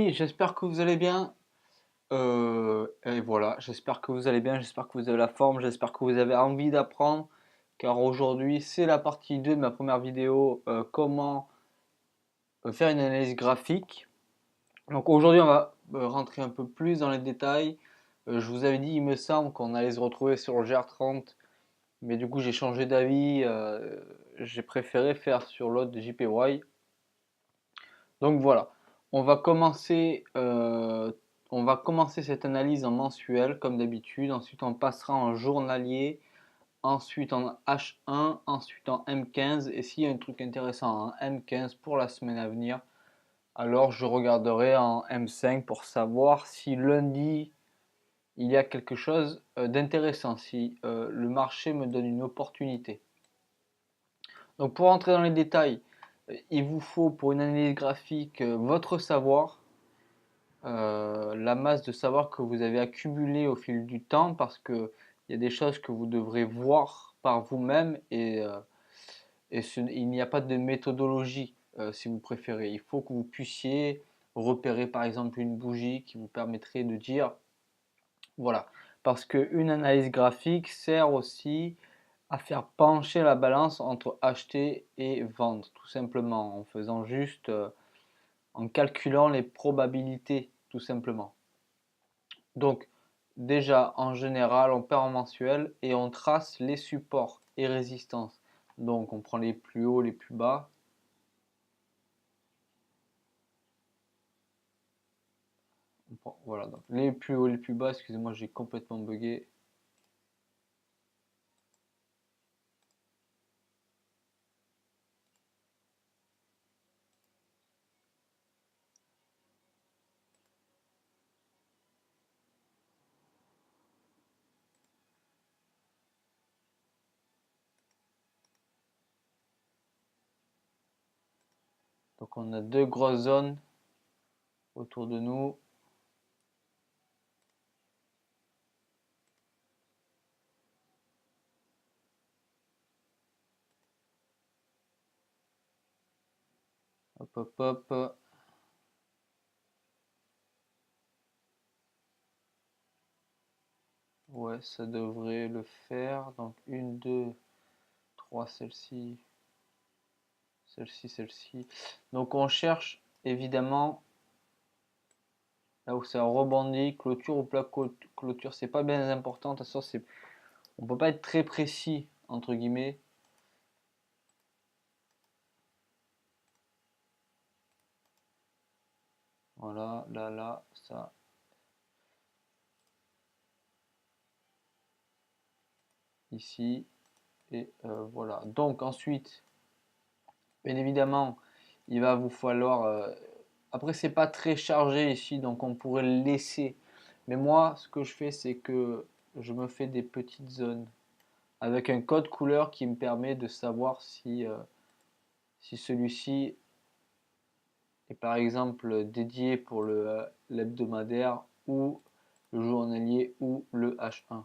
J'espère que vous allez bien. Et voilà, j'espère que vous allez bien, j'espère que vous avez la forme, j'espère que vous avez envie d'apprendre. Car aujourd'hui, c'est la partie 2 de ma première vidéo, comment faire une analyse graphique. Donc aujourd'hui, on va rentrer un peu plus dans les détails. Je vous avais dit, il me semble qu'on allait se retrouver sur le GR30, mais du coup, j'ai changé d'avis. J'ai préféré faire sur l'autre JPY. Donc voilà, on va commencer, euh, on va commencer cette analyse en mensuel comme d'habitude. Ensuite, on passera en journalier, ensuite en H1, ensuite en M15. Et s'il y a un truc intéressant en M15 pour la semaine à venir, alors je regarderai en M5 pour savoir si lundi il y a quelque chose d'intéressant, si le marché me donne une opportunité. Donc pour entrer dans les détails, il vous faut pour une analyse graphique votre savoir, la masse de savoir que vous avez accumulé au fil du temps, parce que il y a des choses que vous devrez voir par vous-même et il n'y a pas de méthodologie, si vous préférez. Il faut que vous puissiez repérer par exemple une bougie qui vous permettrait de dire voilà, parce qu'une analyse graphique sert aussi à faire pencher la balance entre acheter et vendre, tout simplement en faisant juste, en calculant les probabilités, tout simplement. Donc déjà en général on perd en mensuel et on trace les supports et résistances. Donc on prend les plus hauts, les plus bas. Voilà, donc les plus hauts, les plus bas, excusez-moi j'ai complètement bugué. Donc on a deux grosses zones autour de nous. Hop hop hop. Ouais, ça devrait le faire. Donc une, deux, trois, celle-ci, celle-ci, celle-ci. Donc on cherche évidemment là où ça rebondit, clôture ou plat clôture, c'est pas bien important. De toute façon, on peut pas être très précis entre guillemets. Voilà, là, là, ça, ici, et voilà. Donc ensuite, bien évidemment, il va vous falloir. Après, c'est pas très chargé ici, donc on pourrait le laisser. Mais moi, ce que je fais, c'est que je me fais des petites zones avec un code couleur qui me permet de savoir si celui-ci est par exemple dédié pour l'hebdomadaire ou le journalier ou le H1.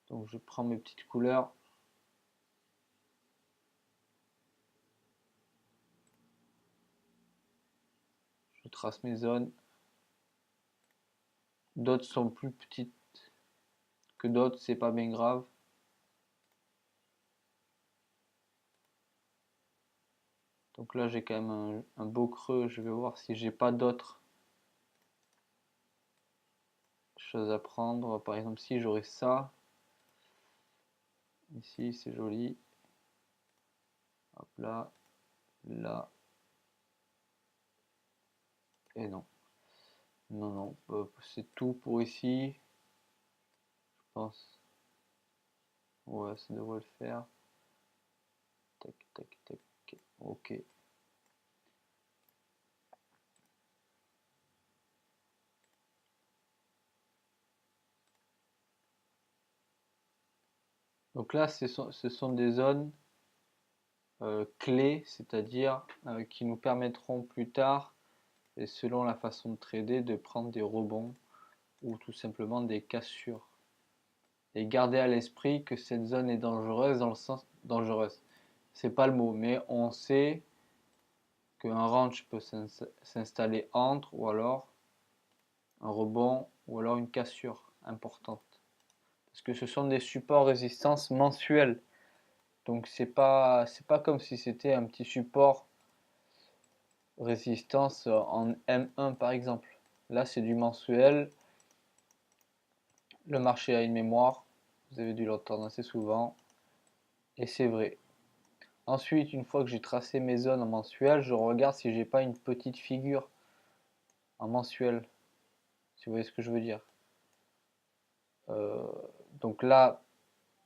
Donc je prends mes petites couleurs. Je trace mes zones. D'autres sont plus petites que d'autres, c'est pas bien grave. Donc là j'ai quand même un beau creux, je vais voir si j'ai pas d'autres choses à prendre. Par exemple si j'aurais ça, ici c'est joli. Hop là, là, et non. Non, non, c'est tout pour ici, je pense. Ouais, ça devrait le faire. Tac, tac, tac. Ok. Donc là, ce sont des zones clés, c'est-à-dire qui nous permettront plus tard, et selon la façon de trader, de prendre des rebonds ou tout simplement des cassures. Et gardez à l'esprit que cette zone est dangereuse dans le sens dangereuse. C'est pas le mot, mais on sait qu'un range peut s'installer entre, ou alors un rebond, ou alors une cassure importante. Parce que ce sont des supports résistance mensuels. Donc c'est pas comme si c'était un petit support résistance en M1 par exemple. Là c'est du mensuel. Le marché a une mémoire. Vous avez dû l'entendre assez souvent. Et c'est vrai. Ensuite, une fois que j'ai tracé mes zones en mensuel, je regarde si j'ai pas une petite figure en mensuel. Si vous voyez ce que je veux dire. Euh, donc là,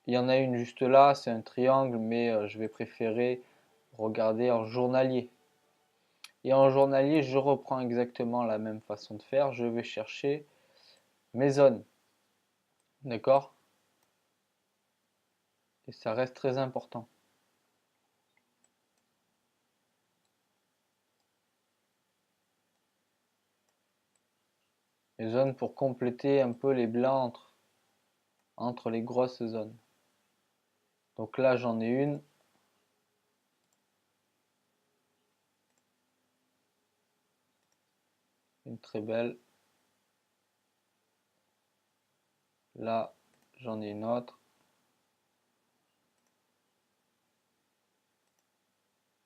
il y en a une juste là, c'est un triangle, mais je vais préférer regarder en journalier. Et en journalier, je reprends exactement la même façon de faire. Je vais chercher mes zones. D'accord? Et ça reste très important. Les zones pour compléter un peu les blancs entre les grosses zones. Donc là, j'en ai une très belle. Là, j'en ai une autre.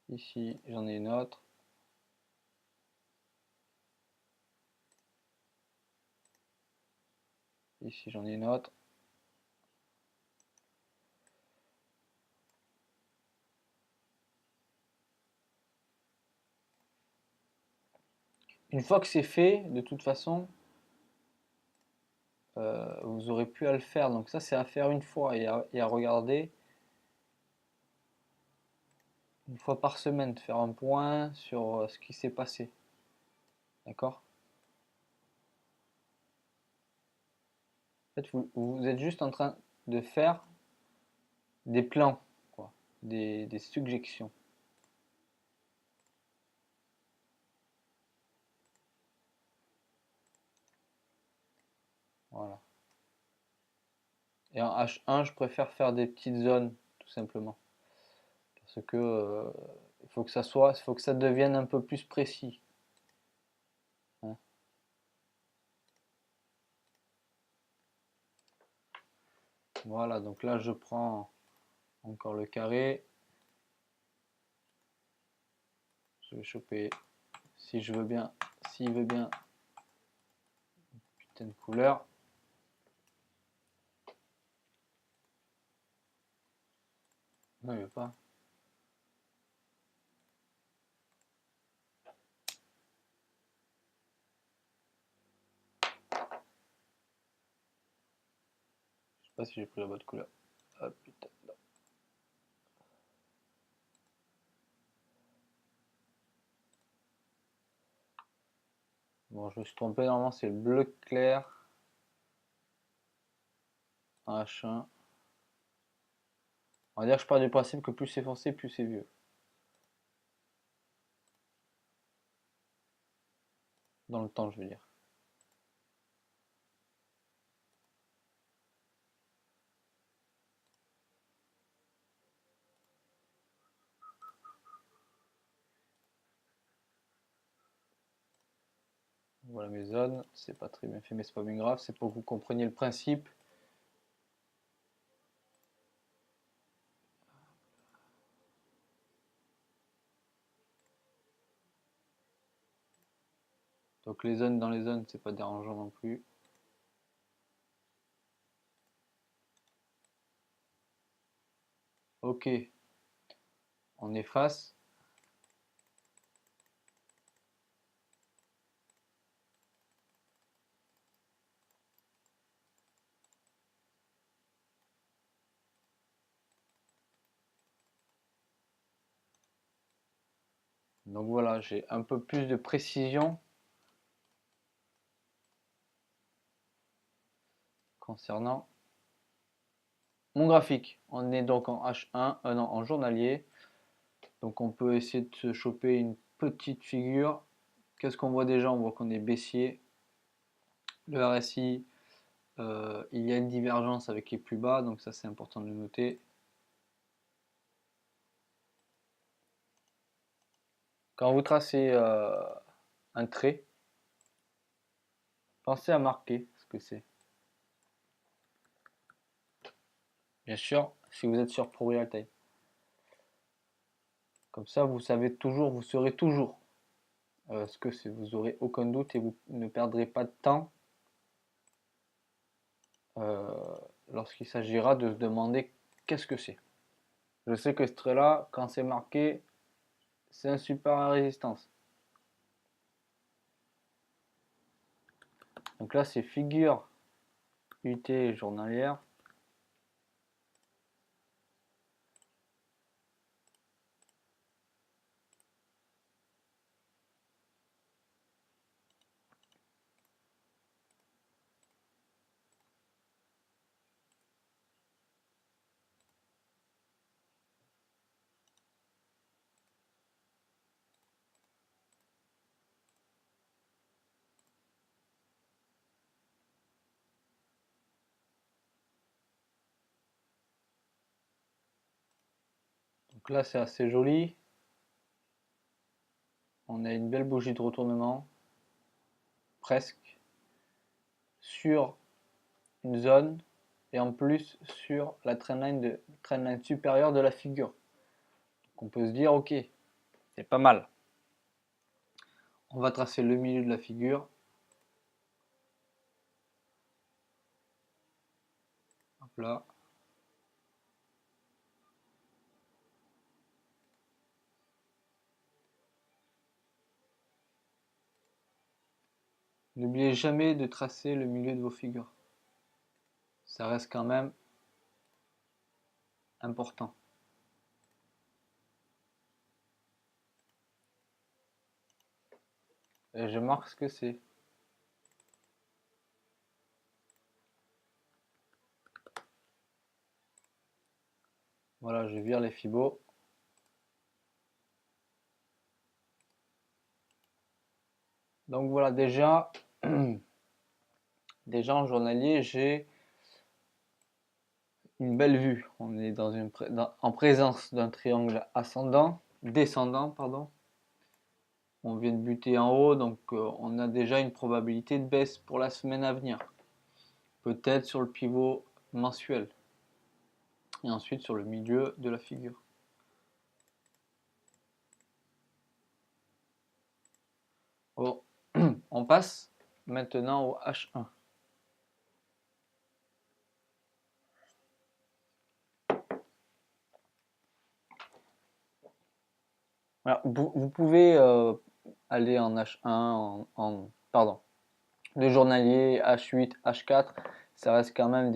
Ici, j'en ai une autre. Ici, j'en ai une autre. Une fois que c'est fait, de toute façon, vous aurez plus à le faire. Donc ça, c'est à faire une fois et à regarder une fois par semaine, de faire un point sur ce qui s'est passé. D'accord? En fait, vous êtes juste en train de faire des plans, quoi, des suggestions. Voilà. Et en H1, je préfère faire des petites zones, tout simplement. Parce que il faut que ça devienne un peu plus précis. Hein. Voilà, donc là je prends encore le carré. Je vais choper, si je veux bien, s'il veut bien, putain de couleur. Non, il veut pas. Je sais pas si j'ai pris la bonne couleur. Ah putain. Bon, je me suis trompé, normalement c'est le bleu clair. H1. On va dire que je pars du principe que plus c'est foncé, plus c'est vieux. Dans le temps, je veux dire. Voilà mes zones. C'est pas très bien fait, mais c'est pas bien grave. C'est pour que vous compreniez le principe. Donc les zones dans les zones, c'est pas dérangeant non plus. Ok, on efface. Donc voilà, j'ai un peu plus de précision concernant mon graphique. On est donc en H1, non, en journalier. Donc on peut essayer de se choper une petite figure. Qu'est-ce qu'on voit déjà? On voit qu'on est baissier. Le RSI, il y a une divergence avec les plus bas, donc ça c'est important de le noter. Quand vous tracez un trait, pensez à marquer ce que c'est. Bien sûr, si vous êtes sur ProRealTime. Comme ça, vous savez toujours, vous saurez toujours ce que c'est. Vous n'aurez aucun doute et vous ne perdrez pas de temps lorsqu'il s'agira de se demander qu'est-ce que c'est. Je sais que ce trait-là, quand c'est marqué, c'est un support à résistance. Donc là, c'est figure UT journalière. Donc là, c'est assez joli. On a une belle bougie de retournement, presque, sur une zone et en plus sur la trendline supérieure de la figure. Donc on peut se dire, ok, c'est pas mal. On va tracer le milieu de la figure. Hop là. N'oubliez jamais de tracer le milieu de vos figures. Ça reste quand même important. Et je marque ce que c'est. Voilà, je vire les fibos. Donc voilà, déjà, déjà en journalier, j'ai une belle vue. On est en présence d'un triangle descendant, pardon. On vient de buter en haut, donc on a déjà une probabilité de baisse pour la semaine à venir. Peut-être sur le pivot mensuel. Et ensuite sur le milieu de la figure. Bon, on passe maintenant au H1. Alors, vous pouvez aller en H1, pardon, le journalier, H8, H4, ça reste quand même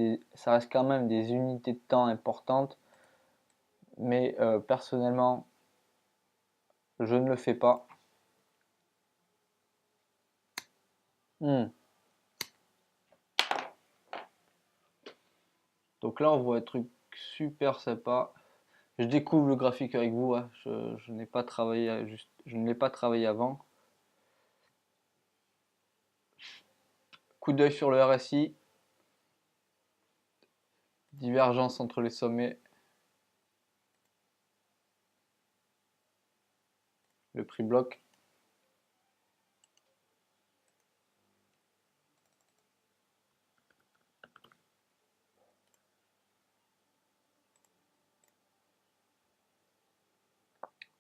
des unités de temps importantes, mais personnellement, je ne le fais pas. Donc là, on voit un truc super sympa. Je découvre le graphique avec vous, hein. Je n'ai pas travaillé je ne l'ai pas travaillé avant. Coup d'œil sur le RSI. Divergence entre les sommets. Le prix bloc.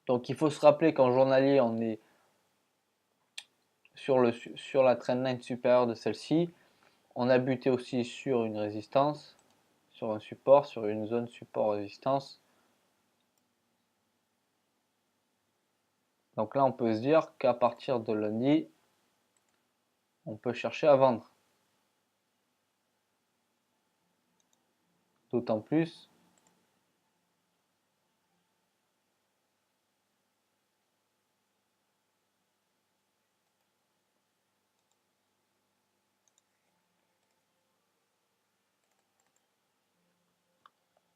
Donc il faut se rappeler qu'en journalier, on est sur la trendline supérieure de celle-ci. On a buté aussi sur une résistance, sur un support, sur une zone support-résistance. Donc là, on peut se dire qu'à partir de lundi, on peut chercher à vendre. D'autant plus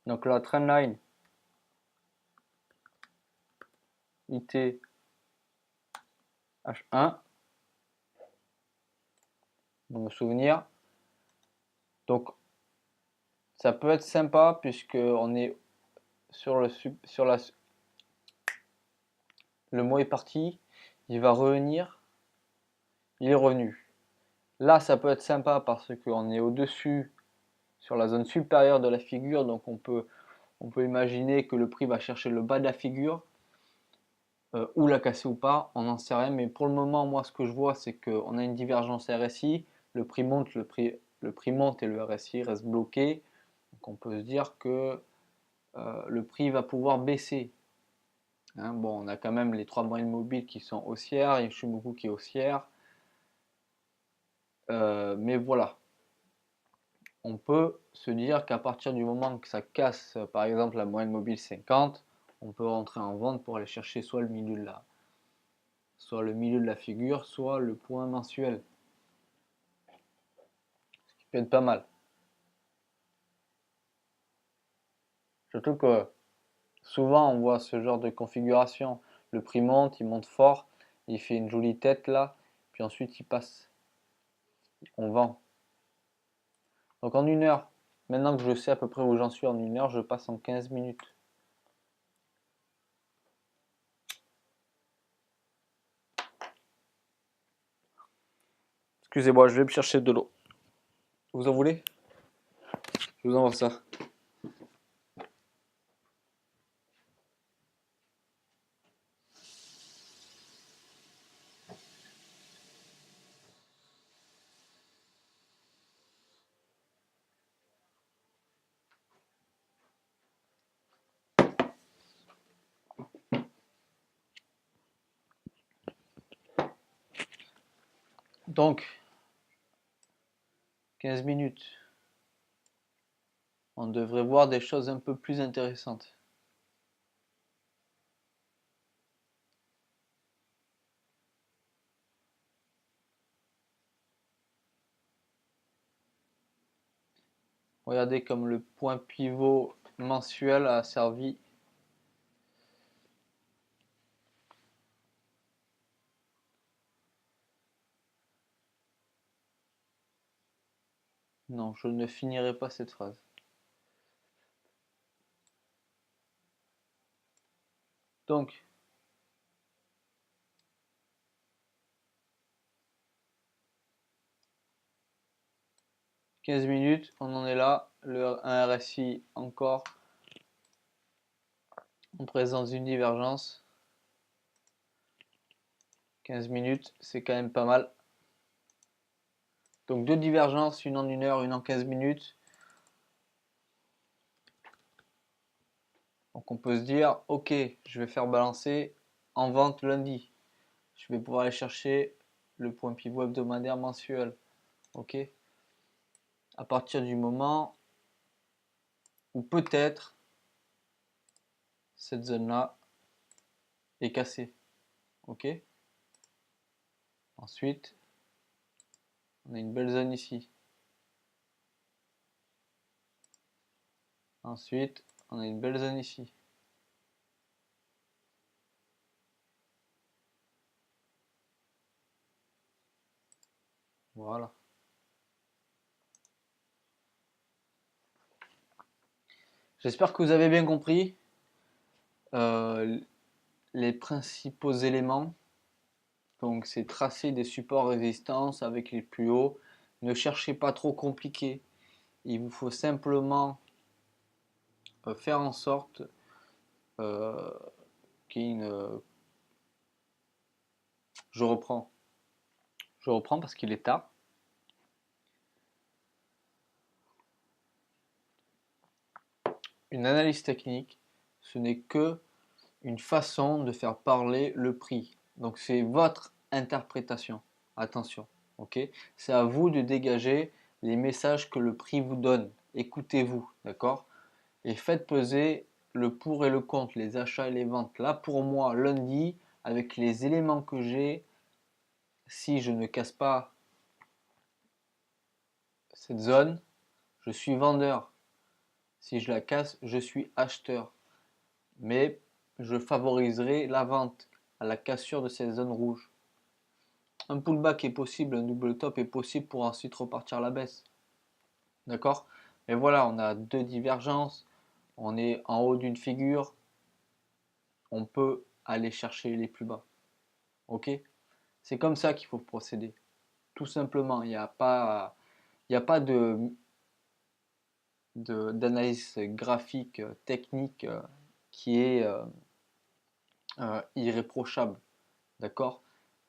donc la trendline IT H1, pour me souvenir. Donc ça peut être sympa puisque on est sur la le mot est parti, il va revenir, il est revenu. Là, ça peut être sympa parce qu'on est au-dessus, sur la zone supérieure de la figure, donc on peut imaginer que le prix va chercher le bas de la figure, ou la casser ou pas, on n'en sait rien, mais pour le moment, moi, ce que je vois, c'est qu'on a une divergence RSI, le prix monte, le prix monte et le RSI reste bloqué, donc on peut se dire que le prix va pouvoir baisser. Hein, bon, on a quand même les trois moyennes mobiles qui sont haussières, il y a Shimoku qui est haussière, mais voilà. On peut se dire qu'à partir du moment que ça casse, par exemple, la moyenne mobile 50, on peut rentrer en vente pour aller chercher soit le milieu de la figure, soit le point mensuel, ce qui peut être pas mal. Surtout que souvent on voit ce genre de configuration, le prix monte, il monte fort, il fait une jolie tête là, puis ensuite il passe, on vend. Donc en une heure, maintenant que je sais à peu près où j'en suis en une heure, je passe en 15 minutes. Excusez-moi, je vais me chercher de l'eau. Vous en voulez? Je vous envoie ça. Donc, 15 minutes. On devrait voir des choses un peu plus intéressantes. Regardez comme le point pivot mensuel a servi. Non, je ne finirai pas cette phrase. Donc, 15 minutes, on en est là. Un RSI encore en présence d'une divergence. 15 minutes, c'est quand même pas mal. Donc deux divergences, une en une heure, une en 15 minutes. Donc on peut se dire, ok, je vais faire balancer en vente lundi. Je vais pouvoir aller chercher le point pivot hebdomadaire mensuel. Ok. À partir du moment où peut-être cette zone-là est cassée. Ok. Ensuite, on a une belle zone ici. Ensuite, on a une belle zone ici. Voilà. J'espère que vous avez bien compris les principaux éléments. Donc, c'est tracer des supports résistance avec les plus hauts. Ne cherchez pas trop compliqué. Il vous faut simplement faire en sorte euh, qu'il y ait une. Je reprends. Je reprends parce qu'il est tard. Une analyse technique, ce n'est que une façon de faire parler le prix. Donc c'est votre interprétation. Attention, ok? C'est à vous de dégager les messages que le prix vous donne. Écoutez-vous, d'accord? Et faites peser le pour et le contre, les achats et les ventes. Là pour moi, lundi, avec les éléments que j'ai, si je ne casse pas cette zone, je suis vendeur. Si je la casse, je suis acheteur. Mais je favoriserai la vente à la cassure de cette zone rouge. Un pullback est possible, un double top est possible pour ensuite repartir à la baisse. D'accord? Mais voilà, on a deux divergences. On est en haut d'une figure. On peut aller chercher les plus bas. Ok? C'est comme ça qu'il faut procéder. Tout simplement, il n'y a pas d'analyse graphique, technique qui est irréprochable. D'accord?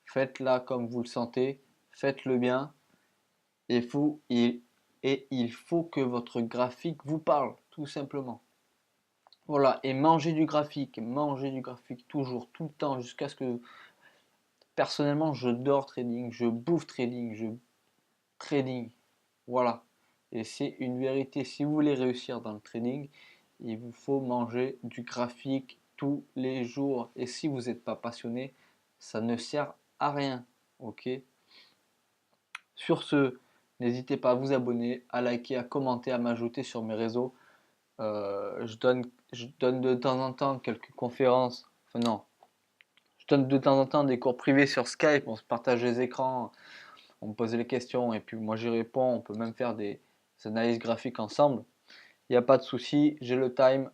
Faites-la comme vous le sentez, faites-le bien, et, il faut que votre graphique vous parle, tout simplement. Voilà, et mangez du graphique toujours, tout le temps, jusqu'à ce que... Personnellement, je dors trading, je bouffe trading, je trading. Voilà. Et c'est une vérité. Si vous voulez réussir dans le trading, il vous faut manger du graphique tous les jours. Et si vous n'êtes pas passionné, ça ne sert à rien. Ok? Sur ce, n'hésitez pas à vous abonner, à liker, à commenter, à m'ajouter sur mes réseaux. Je donne de temps en temps quelques conférences. Enfin non, je donne de temps en temps des cours privés sur Skype. On se partage les écrans, on me pose les questions et puis moi j'y réponds. On peut même faire des analyses graphiques ensemble. Il n'y a pas de souci, j'ai le time.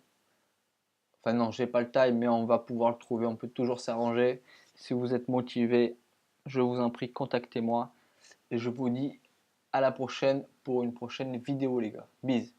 Enfin non, j'ai pas le time, mais on va pouvoir le trouver. On peut toujours s'arranger. Si vous êtes motivé, je vous en prie, contactez-moi. Et je vous dis à la prochaine pour une prochaine vidéo, les gars. Bise.